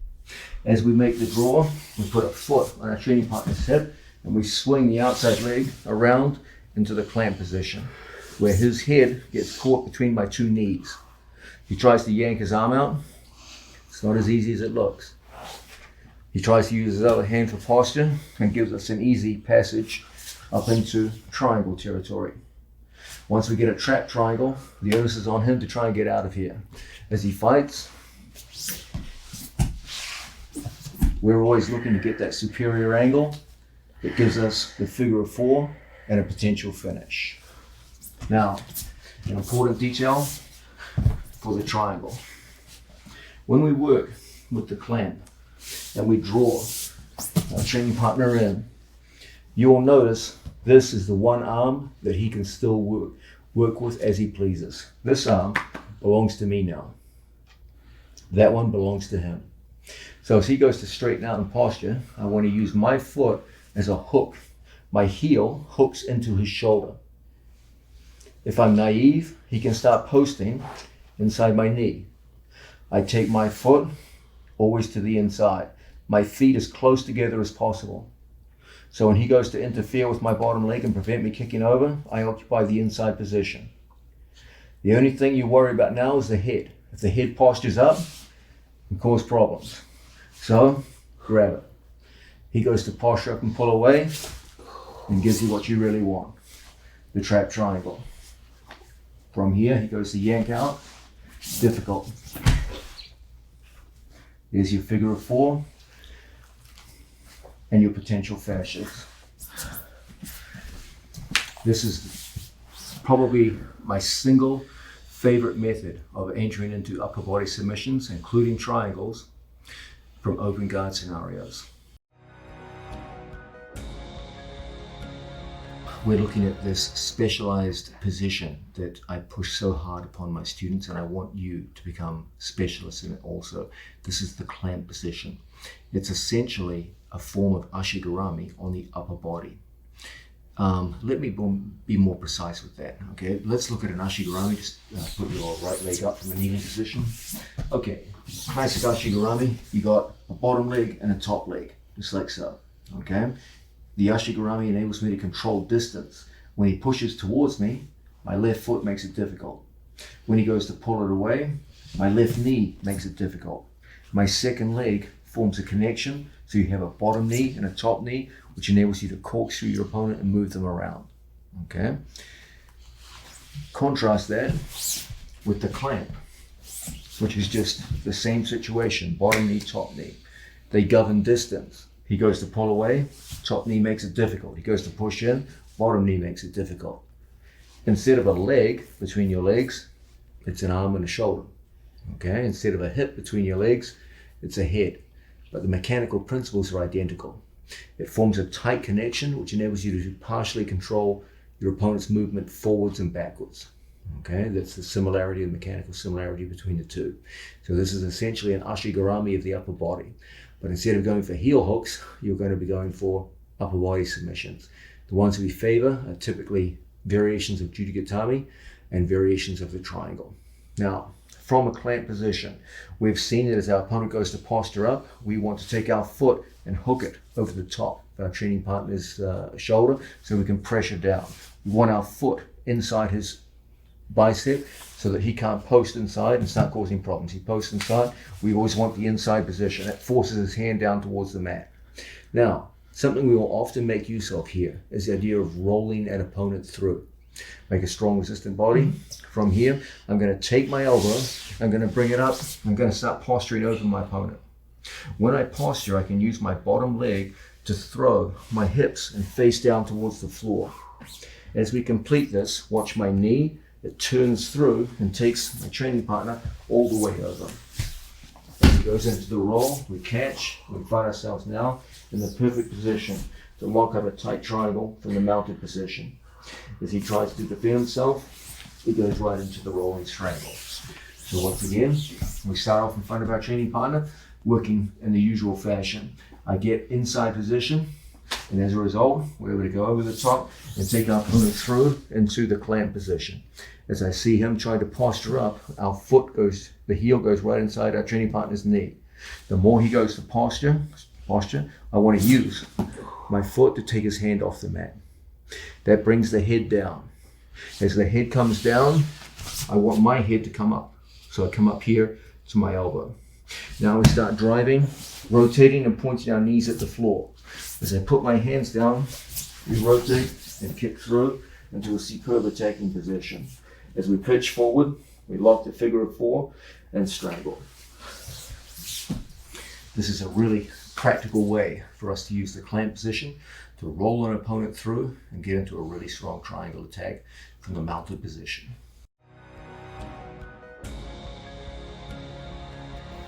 As we make the draw, we put a foot on our training partner's hip and we swing the outside leg around into the clamp position, where his head gets caught between my 2 knees. He tries to yank his arm out. It's not as easy as it looks. He tries to use his other hand for posture and gives us an easy passage up into triangle territory. Once we get a trap triangle, the onus is on him to try and get out of here. As he fights, we're always looking to get that superior angle that gives us the figure of 4 and a potential finish. Now, an important detail for the triangle. When we work with the clamp and we draw our training partner in, you will notice this is the one arm that he can still work with as he pleases. This arm belongs to me now. That one belongs to him. So as he goes to straighten out in posture, I want to use my foot as a hook. My heel hooks into his shoulder. If I'm naive, he can start posting inside my knee. I take my foot always to the inside. My feet as close together as possible. So when he goes to interfere with my bottom leg and prevent me kicking over, I occupy the inside position. The only thing you worry about now is the head. If the head postures up, it can cause problems. So, grab it. He goes to posture up and pull away and gives you what you really want, the trap triangle. From here, he goes to yank out. Difficult. There's your figure of 4 and your potential finishes. This is probably my single favorite method of entering into upper body submissions, including triangles, from open guard scenarios. We're looking at this specialized position that I push so hard upon my students, and I want you to become specialists in it also. This is the clamp position. It's essentially a form of ashigarami on the upper body. Let me be more precise with that. Okay, let's look at an ashigarami. Just put your right leg up from a kneeling position. Okay, classic ashigarami. You got a bottom leg and a top leg, just like so. Okay, the ashigarami enables me to control distance. When he pushes towards me, my left foot makes it difficult. When he goes to pull it away, my left knee makes it difficult. My second leg forms a connection, so you have a bottom knee and a top knee, which enables you to corkscrew your opponent and move them around. Okay. Contrast that with the clamp, which is just the same situation, bottom knee, top knee. They govern distance. He goes to pull away, top knee makes it difficult. He goes to push in, bottom knee makes it difficult. Instead of a leg between your legs, it's an arm and a shoulder. Okay, instead of a hip between your legs, it's a head. But the mechanical principles are identical. It forms a tight connection which enables you to partially control your opponent's movement forwards and backwards. Okay, that's the similarity, the mechanical similarity between the two. So this is essentially an ashigarami of the upper body. But instead of going for heel hooks, you're going to be going for upper body submissions. The ones we favor are typically variations of judogatami and variations of the triangle. Now, from a clamp position, we've seen that as our opponent goes to posture up, we want to take our foot and hook it over the top of our training partner's shoulder so we can pressure down. We want our foot inside his bicep so that he can't post inside and start causing problems. He posts inside, we always want the inside position. That forces his hand down towards the mat. Now, something we will often make use of here is the idea of rolling an opponent through. Make a strong resistant body. From here, I'm going to take my elbow, I'm going to bring it up, I'm going to start posturing over my opponent. When I posture, I can use my bottom leg to throw my hips and face down towards the floor. As we complete this, watch my knee. It turns through and takes my training partner all the way over. As he goes into the roll, we catch. We find ourselves now in the perfect position to lock up a tight triangle from the mounted position. As he tries to defend himself, he goes right into the rolling strangle. So once again, we start off in front of our training partner, working in the usual fashion. I get inside position, and as a result, we're able to go over the top and take our opponent through into the clamp position. As I see him trying to posture up, the heel goes right inside our training partner's knee. The more he goes to posture, I want to use my foot to take his hand off the mat. That brings the head down. As the head comes down, I want my head to come up. So I come up here to my elbow. Now we start driving, rotating and pointing our knees at the floor. As I put my hands down, we rotate and kick through into a superb attacking position. As we pitch forward, we lock the figure of 4 and strangle. This is a really practical way for us to use the clamp position to roll an opponent through and get into a really strong triangle attack from the mounted position.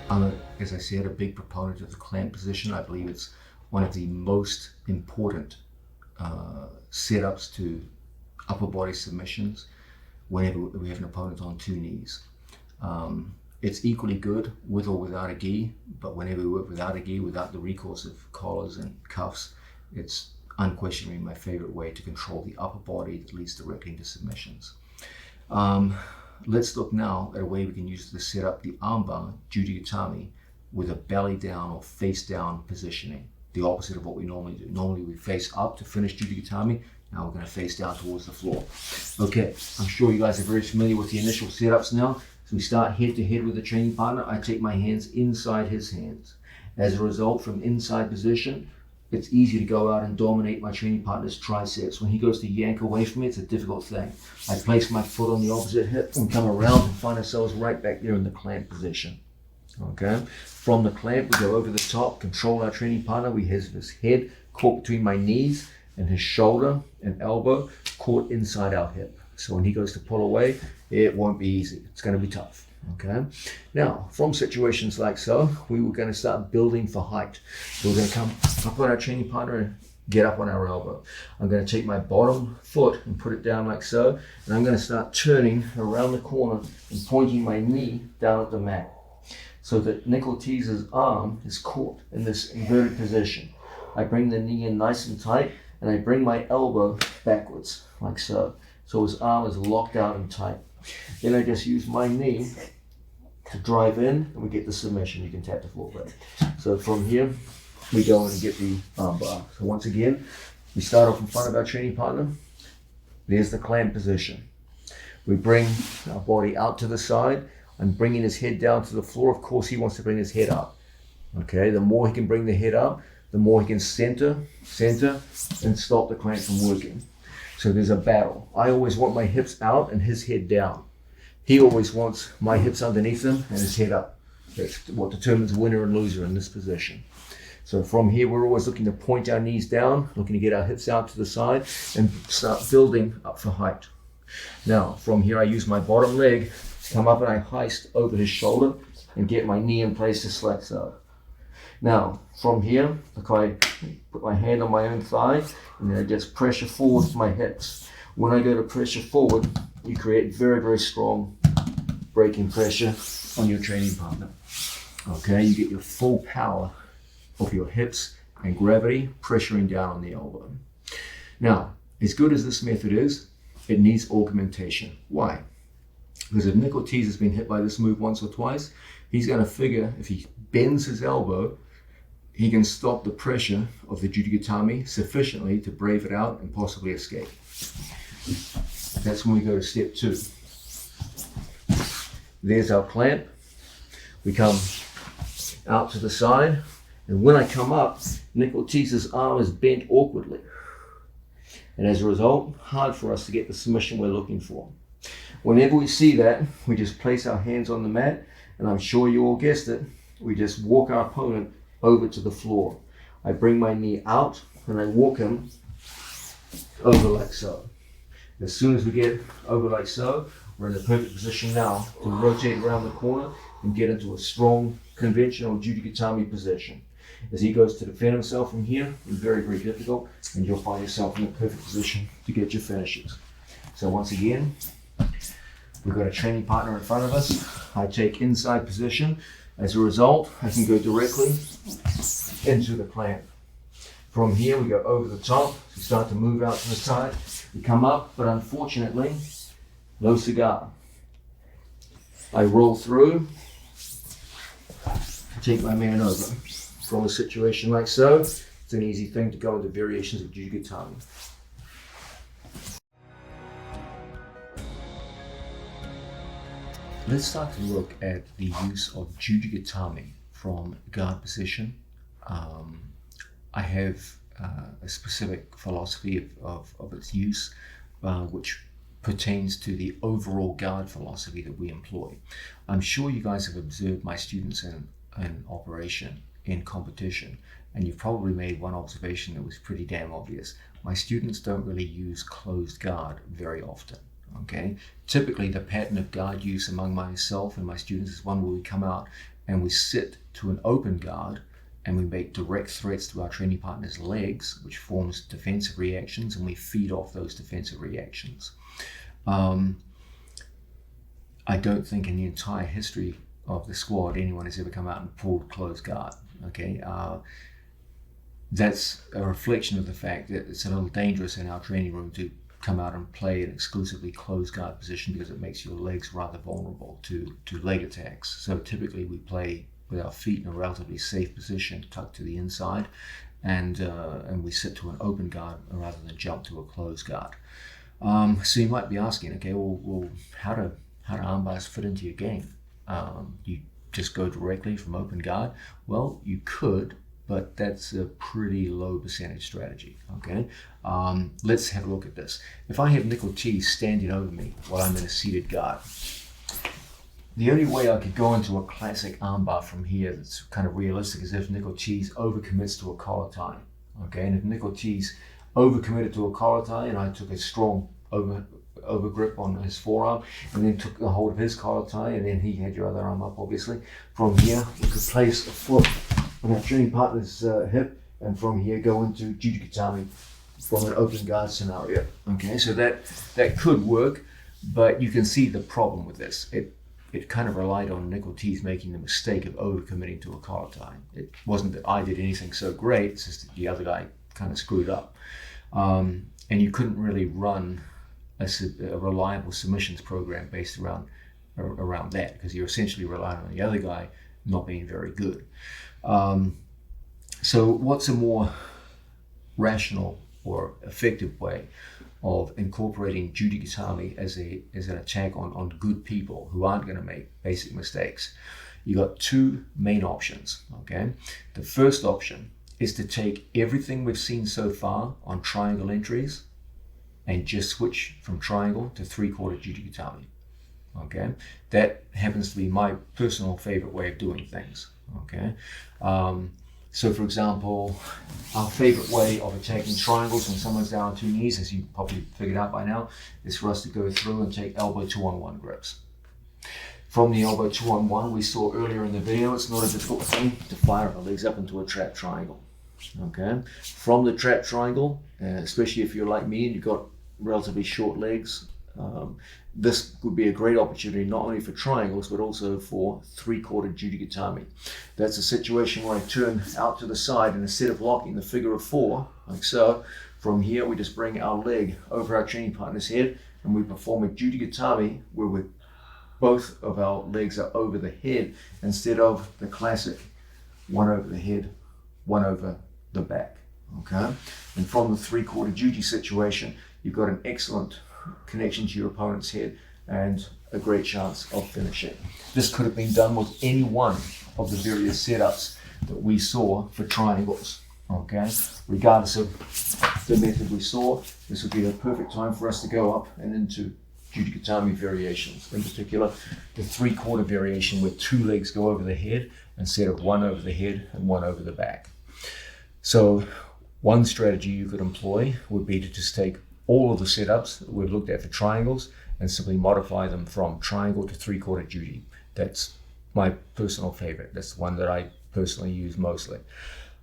I'm, as I said, a big proponent of the clamp position. I believe it's one of the most important setups to upper body submissions whenever we have an opponent on 2 knees. It's equally good with or without a gi, but whenever we work without a gi, without the recourse of collars and cuffs, it's unquestionably my favorite way to control the upper body that leads directly into submissions. Let's look now at a way we can use to set up the armbar Jujigatami with a belly down or face down positioning, the opposite of what we normally do. Normally we face up to finish Jujigatami. Now we're going to face down towards the floor. Okay, I'm sure you guys are very familiar with the initial setups now. So we start head to head with the training partner. I take my hands inside his hands. As a result, from inside position, it's easy to go out and dominate my training partner's triceps. When he goes to yank away from me, it's a difficult thing. I place my foot on the opposite hip and come around and find ourselves right back there in the clamp position. Okay. From the clamp, we go over the top, control our training partner. We have his head caught between my knees and his shoulder and elbow caught inside our hip. So when he goes to pull away, it won't be easy. It's going to be tough. Okay. Now, from situations like so, we were going to start building for height. We're going to come up on our training partner and get up on our elbow. I'm going to take my bottom foot and put it down like so, and I'm going to start turning around the corner and pointing my knee down at the mat, so that Nickel Teaser's arm is caught in this inverted position. I bring the knee in nice and tight, and I bring my elbow backwards like so. So his arm is locked out and tight. Then I just use my knee to drive in, and we get the submission. You can tap the floor break. So from here, we go in and get the arm bar. So once again, we start off in front of our training partner. There's the clamp position. We bring our body out to the side. I'm bringing his head down to the floor. Of course, he wants to bring his head up. Okay, the more he can bring the head up, the more he can center, and stop the clamp from working. So there's a battle. I always want my hips out and his head down. He always wants my hips underneath him and his head up. That's what determines winner and loser in this position. So from here, we're always looking to point our knees down, looking to get our hips out to the side and start building up for height. Now, from here, I use my bottom leg to come up and I heist over his shoulder and get my knee in place to select so. Now, from here, look, I put my hand on my own thigh and then I just pressure forward with my hips. When I go to pressure forward, you create very, very strong braking pressure on your training partner. Okay, you get your full power of your hips and gravity pressuring down on the elbow. Now, as good as this method is, it needs augmentation. Why? Because if Nickel Teaser's been hit by this move once or twice, he's going to figure if he bends his elbow, he can stop the pressure of the Jujigatami sufficiently to brave it out and possibly escape. That's when we go to step 2. There's our clamp. We come out to the side, and when I come up, Nickel Teaser's arm is bent awkwardly. And as a result, hard for us to get the submission we're looking for. Whenever we see that, we just place our hands on the mat, and I'm sure you all guessed it, we just walk our opponent over to the floor. I bring my knee out and I walk him over like so. As soon as we get over like so, we're in the perfect position now to rotate around the corner and get into a strong conventional Jujigatami position. As he goes to defend himself from here, it's very, very difficult, and you'll find yourself in the perfect position to get your finishes. So once again, we've got a training partner in front of us. I take inside position. As a result, I can go directly into the clamp. From here, we go over the top. We start to move out to the side. We come up, but unfortunately, no cigar. I roll through, take my man over. From a situation like so, it's an easy thing to go into variations of Jujigatami. Let's start to look at the use of Jujigatami from guard position. I have a specific philosophy of its use. which pertains to the overall guard philosophy that we employ. I'm sure you guys have observed my students in operation, in competition, and you've probably made one observation that was pretty damn obvious. My students don't really use closed guard very often. Okay, typically the pattern of guard use among myself and my students is one where we come out and we sit to an open guard and we make direct threats to our training partner's legs, which forms defensive reactions, and we feed off those defensive reactions. I don't think in the entire history of the squad anyone has ever come out and pulled closed guard. Okay, that's a reflection of the fact that it's a little dangerous in our training room to come out and play an exclusively closed guard position because it makes your legs rather vulnerable to leg attacks. So typically we play with our feet in a relatively safe position, tucked to the inside, and we sit to an open guard rather than jump to a closed guard. So you might be asking, okay, well, how do armbars fit into your game? You just go directly from open guard? Well, you could, but that's a pretty low percentage strategy, okay? Let's have a look at this. If I have Nickel Cheese standing over me while I'm in a seated guard, the only way I could go into a classic armbar from here that's kind of realistic is if Nickel Cheese overcommits to a collar tie, okay? And if Nickel Cheese overcommitted to a collar tie and I took a strong over grip on his forearm and then took a hold of his collar tie, and then he had your other arm up, obviously. From here, we could place a foot on our training partner's hip, and from here go into Jujikatami from an open guard scenario. Okay, so that could work, but you can see the problem with this. It kind of relied on Nickel Cheese making the mistake of overcommitting to a collar tie. It wasn't that I did anything so great, it's just that the other guy kind of screwed up. And you couldn't really run a reliable submissions program based around that, because you're essentially relying on the other guy not being very good. So what's a more rational or effective way of incorporating Jujikatami as an attack on good people who aren't going to make basic mistakes? You got two main options, okay? The first option is to take everything we've seen so far on triangle entries and just switch from triangle to 3/4 Jujikatami, okay? That happens to be my personal favorite way of doing things, okay? So for example, our favorite way of attacking triangles when someone's down on two knees, as you probably figured out by now, is for us to go through and take elbow 2-on-1 grips. From the elbow 2-on-1 we saw earlier in the video, it's not a difficult thing to fire our legs up into a trap triangle. Okay, from the trap triangle, especially if you're like me and you've got relatively short legs, this would be a great opportunity not only for triangles but also for 3/4 Jujikatami. That's a situation where I turn out to the side, and instead of locking the figure of 4 like so, from here we just bring our leg over our training partner's head and we perform a Jujikatami where both of our legs are over the head instead of the classic one over the head, one over the back. Okay, and from the 3/4 Juji situation, you've got an excellent connection to your opponent's head and a great chance of finishing. This could have been done with any one of the various setups that we saw for triangles. Okay, regardless of the method we saw, this would be the perfect time for us to go up and into Jujikatami variations. In particular, the 3/4 variation where two legs go over the head instead of one over the head and one over the back. So one strategy you could employ would be to just take all of the setups that we've looked at for triangles and simply modify them from triangle to 3/4 Juji. That's my personal favorite. That's the one that I personally use mostly.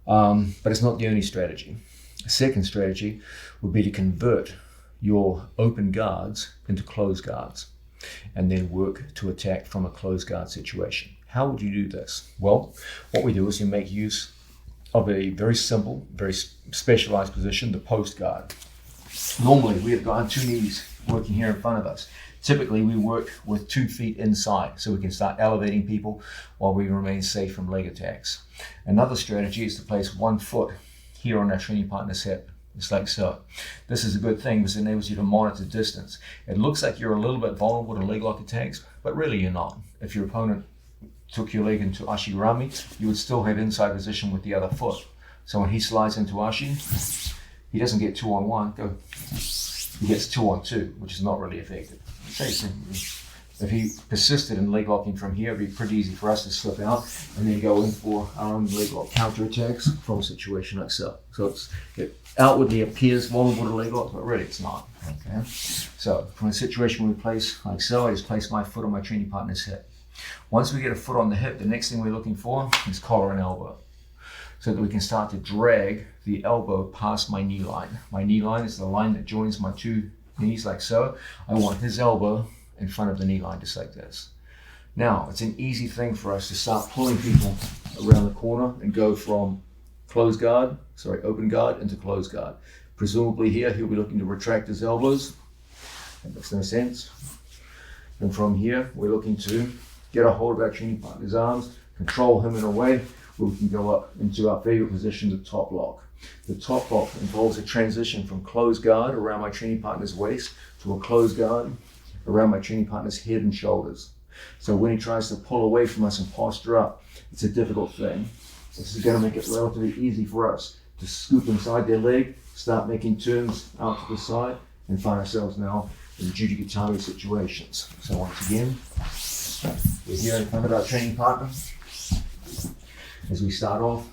But it's not the only strategy. A second strategy would be to convert your open guards into closed guards and then work to attack from a closed guard situation. How would you do this? Well, what we do is you make use of a very simple, very specialized position, the post guard. Normally, we have got on two knees working here in front of us. Typically, we work with 2 feet inside so we can start elevating people while we remain safe from leg attacks. Another strategy is to place 1 foot here on our training partner's hip, just like so. This is a good thing because it enables you to monitor distance. It looks like you're a little bit vulnerable to leg lock attacks, but really you're not. If your opponent took your leg into Ashigurami, you would still have inside position with the other foot. So when he slides into Ashi, he doesn't get 2-on-1. Go. he gets 2-on-2, which is not really effective. If he persisted in leg locking from here, it'd be pretty easy for us to slip out and then go in for our own leg lock counterattacks from a situation like so. So it outwardly appears vulnerable to leg locks, but really it's not. Okay. So from a situation we place like so, I just place my foot on my training partner's hip. Once we get a foot on the hip, the next thing we're looking for is collar and elbow, so that we can start to drag the elbow past my knee line. My knee line is the line that joins my two knees like so. I want his elbow in front of the knee line, just like this. Now, it's an easy thing for us to start pulling people around the corner and go from open guard into closed guard. Presumably here, he'll be looking to retract his elbows. That makes no sense. And from here, we're looking to get a hold of our training partner's arms, control him in a way where we can go up into our favorite position, the top lock. The top lock involves a transition from closed guard around my training partner's waist to a closed guard around my training partner's head and shoulders. So when he tries to pull away from us and posture up, it's a difficult thing. This is going to make it relatively easy for us to scoop inside their leg, start making turns out to the side, and find ourselves now in Jiu-Jitsu situations. So once again, we're here in front of our training partner. As we start off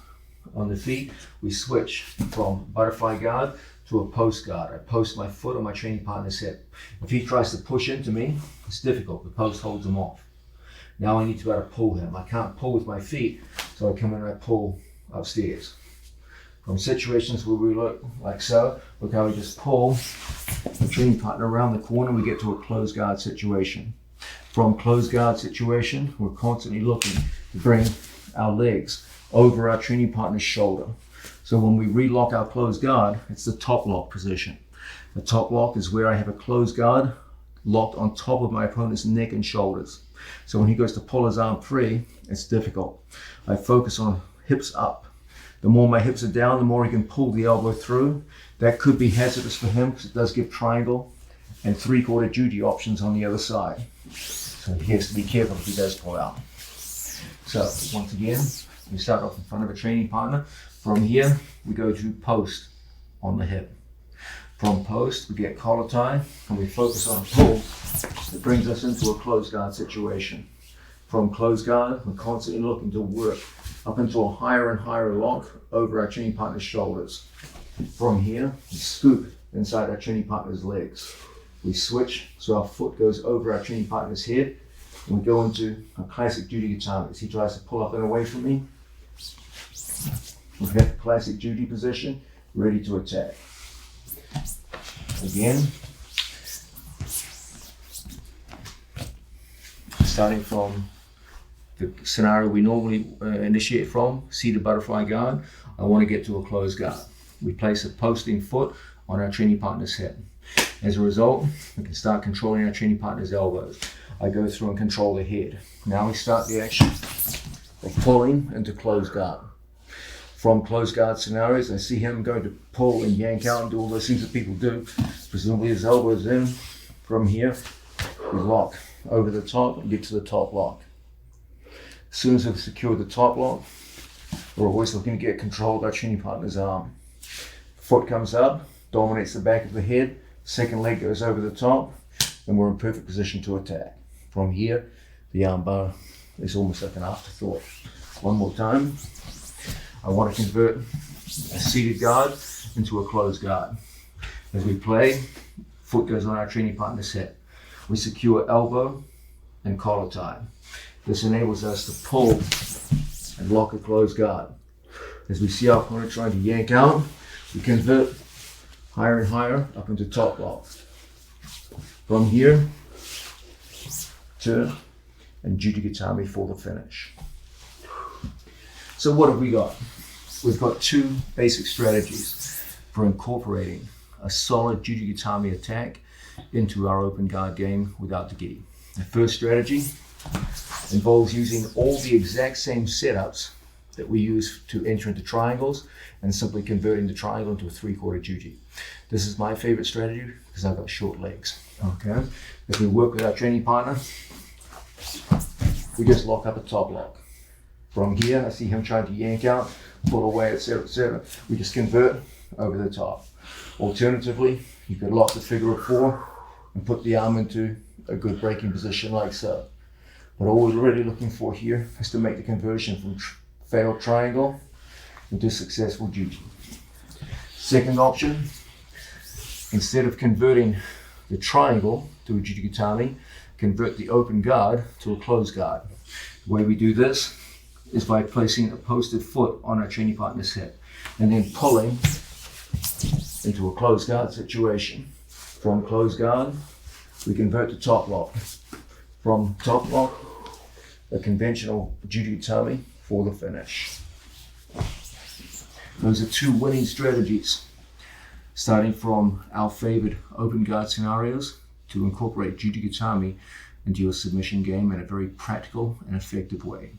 on the feet, we switch from butterfly guard to a post guard. I post my foot on my training partner's hip. If he tries to push into me, it's difficult. The post holds him off. Now I need to be able to pull him. I can't pull with my feet, so I come in and I pull upstairs. From situations where we look like so, look how we just pull the training partner around the corner, we get to a closed guard situation. From closed guard situation, we're constantly looking to bring our legs over our training partner's shoulder. So when we relock our closed guard, it's the top lock position. The top lock is where I have a closed guard locked on top of my opponent's neck and shoulders. So when he goes to pull his arm free, it's difficult. I focus on hips up. The more my hips are down, the more he can pull the elbow through. That could be hazardous for him because it does give triangle and three-quarter juji options on the other side. So he has to be careful if he does pull out. So once again, we start off in front of a training partner. From here, we go to post on the hip. From post, we get collar tie, and we focus on a pull that brings us into a closed guard situation. From closed guard, we're constantly looking to work up into a higher and higher lock over our training partner's shoulders. From here, we scoop inside our training partner's legs. We switch so our foot goes over our training partner's head, and we go into a classic Jiu-Jitsu. As he tries to pull up and away from me, we have the classic Judy position, ready to attack. Again, starting from the scenario we normally initiate from, seated butterfly guard, I want to get to a closed guard. We place a posting foot on our training partner's hip. As a result, we can start controlling our training partner's elbows. I go through and control the head. Now we start the action of pulling into closed guard. From closed guard scenarios, I see him going to pull and yank out and do all those things that people do. Presumably his elbow's in. From here, we lock over the top and get to the top lock. As soon as we've secured the top lock, we're always looking to get control of our training partner's arm. Foot comes up, dominates the back of the head, second leg goes over the top, and we're in perfect position to attack. From here, the arm bar is almost like an afterthought. One more time. I want to convert a seated guard into a closed guard. As we play, foot goes on our training partner's hip. We secure elbow and collar tie. This enables us to pull and lock a closed guard. As we see our opponent trying to yank out, we convert higher and higher up into top lock. From here, turn and Jiu-Jitsu for the finish. So what have we got? We've got two basic strategies for incorporating a solid Jiu-Jitsu attack into our open guard game without the gi. The first strategy involves using all the exact same setups that we use to enter into triangles and simply converting the triangle into a three-quarter juji. This is my favorite strategy because I've got short legs. Okay. If we work with our training partner, we just lock up a top lock. From here, I see him trying to yank out, pull away, etc., etc. We just convert over the top. Alternatively, you could lock the figure of 4 and put the arm into a good breaking position like so. But all we're really looking for here is to make the conversion from failed triangle into successful juji. Second option, instead of converting the triangle to a jujikatami, convert the open guard to a closed guard. The way we do this is by placing a posted foot on our training partner's hip and then pulling into a closed guard situation. From closed guard, we convert to top lock. From top lock, a conventional jujikatami for the finish. Those are 2 winning strategies, starting from our favored open guard scenarios to incorporate jujikatami into your submission game in a very practical and effective way.